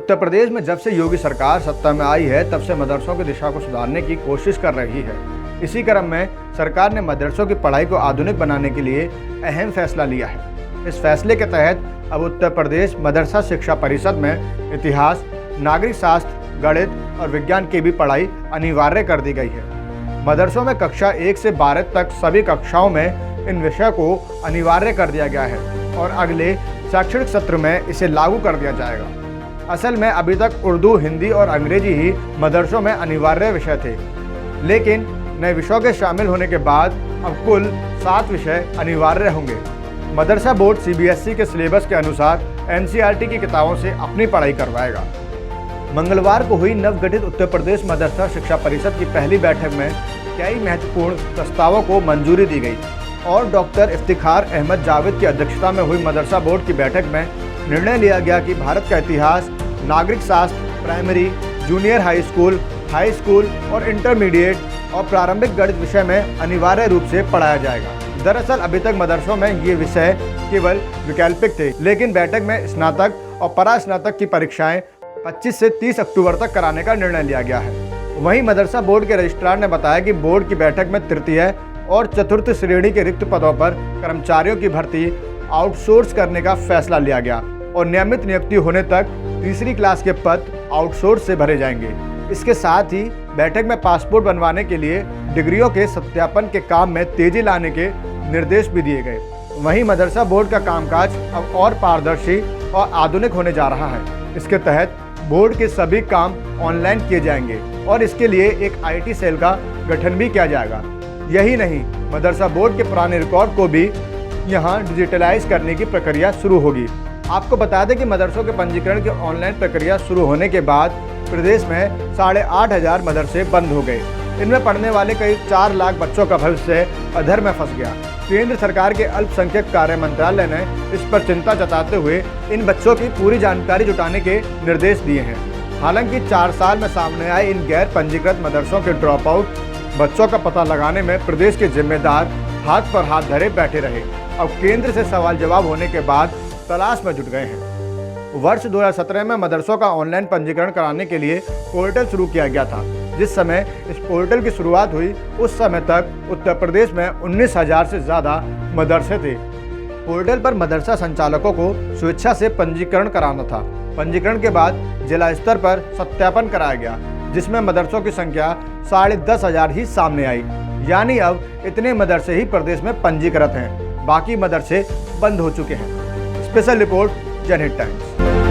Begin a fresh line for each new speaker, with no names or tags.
उत्तर प्रदेश में जब से योगी सरकार सत्ता में आई है तब से मदरसों की दिशा को सुधारने की कोशिश कर रही है। इसी क्रम में सरकार ने मदरसों की पढ़ाई को आधुनिक बनाने के लिए अहम फैसला लिया है। इस फैसले के तहत अब उत्तर प्रदेश मदरसा शिक्षा परिषद में इतिहास, नागरिक शास्त्र, गणित और विज्ञान की भी पढ़ाई अनिवार्य कर दी गई है। मदरसों में कक्षा 1 से 12 तक सभी कक्षाओं में इन विषयों को अनिवार्य कर दिया गया है और अगले शैक्षणिक सत्र में इसे लागू कर दिया जाएगा। असल में अभी तक उर्दू, हिंदी और अंग्रेजी ही मदरसों में अनिवार्य विषय थे, लेकिन नए विषयों के शामिल होने के बाद अब कुल 7 विषय अनिवार्य होंगे। मदरसा बोर्ड CBSE के सिलेबस के अनुसार NCERT की किताबों से अपनी पढ़ाई करवाएगा। मंगलवार को हुई नवगठित उत्तर प्रदेश मदरसा शिक्षा परिषद की पहली बैठक में कई महत्वपूर्ण प्रस्तावों को मंजूरी दी गई और डॉक्टर इफ्तिखार अहमद जावेद की अध्यक्षता में हुई मदरसा बोर्ड की बैठक में निर्णय लिया गया कि भारत का इतिहास, नागरिक शास्त्र, प्राइमरी, जूनियर हाई स्कूल और इंटरमीडिएट और प्रारंभिक गणित विषय में अनिवार्य रूप से पढ़ाया जाएगा। दरअसल अभी तक मदरसों में ये विषय केवल वैकल्पिक थे, लेकिन बैठक में स्नातक और परास्नातक की परीक्षाएं 25 से 30 अक्टूबर तक कराने का निर्णय लिया गया है। वहीं मदरसा बोर्ड के रजिस्ट्रार ने बताया कि बोर्ड की बैठक में तृतीय और चतुर्थ श्रेणी के रिक्त पदों पर कर्मचारियों की भर्ती आउटसोर्स करने का फैसला लिया गया और नियमित नियुक्ति होने तक तीसरी क्लास के पद आउटसोर्स से भरे जाएंगे। इसके साथ ही बैठक में पासपोर्ट बनवाने के लिए डिग्रियों के सत्यापन के काम में तेजी लाने के निर्देश भी दिए गए। वहीं मदरसा बोर्ड का कामकाज अब और पारदर्शी और आधुनिक होने जा रहा है। इसके तहत बोर्ड के सभी काम ऑनलाइन किए जाएंगे और इसके लिए एक IT सेल का गठन भी किया जाएगा। यही नहीं, मदरसा बोर्ड के पुराने रिकॉर्ड को भी यहां डिजिटलाइज करने की प्रक्रिया शुरू होगी। आपको बता दें कि मदरसों के पंजीकरण की ऑनलाइन प्रक्रिया शुरू होने के बाद प्रदेश में 8,500 मदरसे बंद हो गए। इनमें पढ़ने वाले करीब 4 लाख बच्चों का भविष्य अधर में फंस गया। केंद्र सरकार के अल्पसंख्यक कार्य मंत्रालय ने इस पर चिंता जताते हुए इन बच्चों की पूरी जानकारी जुटाने के निर्देश दिए हैं। हालांकि 4 साल में सामने आए इन गैर पंजीकृत मदरसों के ड्रॉप आउट बच्चों का पता लगाने में प्रदेश के जिम्मेदार हाथ पर हाथ धरे बैठे रहे। अब केंद्र से सवाल जवाब होने के बाद तलाश में जुट गए हैं। वर्ष 2017 में मदरसों का ऑनलाइन पंजीकरण कराने के लिए पोर्टल शुरू किया गया था। जिस समय इस पोर्टल की शुरुआत हुई उस समय तक उत्तर प्रदेश में 19,000 से ज़्यादा मदरसे थे। पोर्टल पर मदरसा संचालकों को स्वेच्छा से पंजीकरण कराना था। पंजीकरण के बाद जिला स्तर पर सत्यापन कराया गया, जिसमें मदरसों की संख्या 10,500 ही सामने आई। यानी अब इतने मदरसे ही प्रदेश में पंजीकृत हैं, बाकी मदरसे बंद हो चुके हैं। स्पेशल रिपोर्ट, जनहित टाइम्स।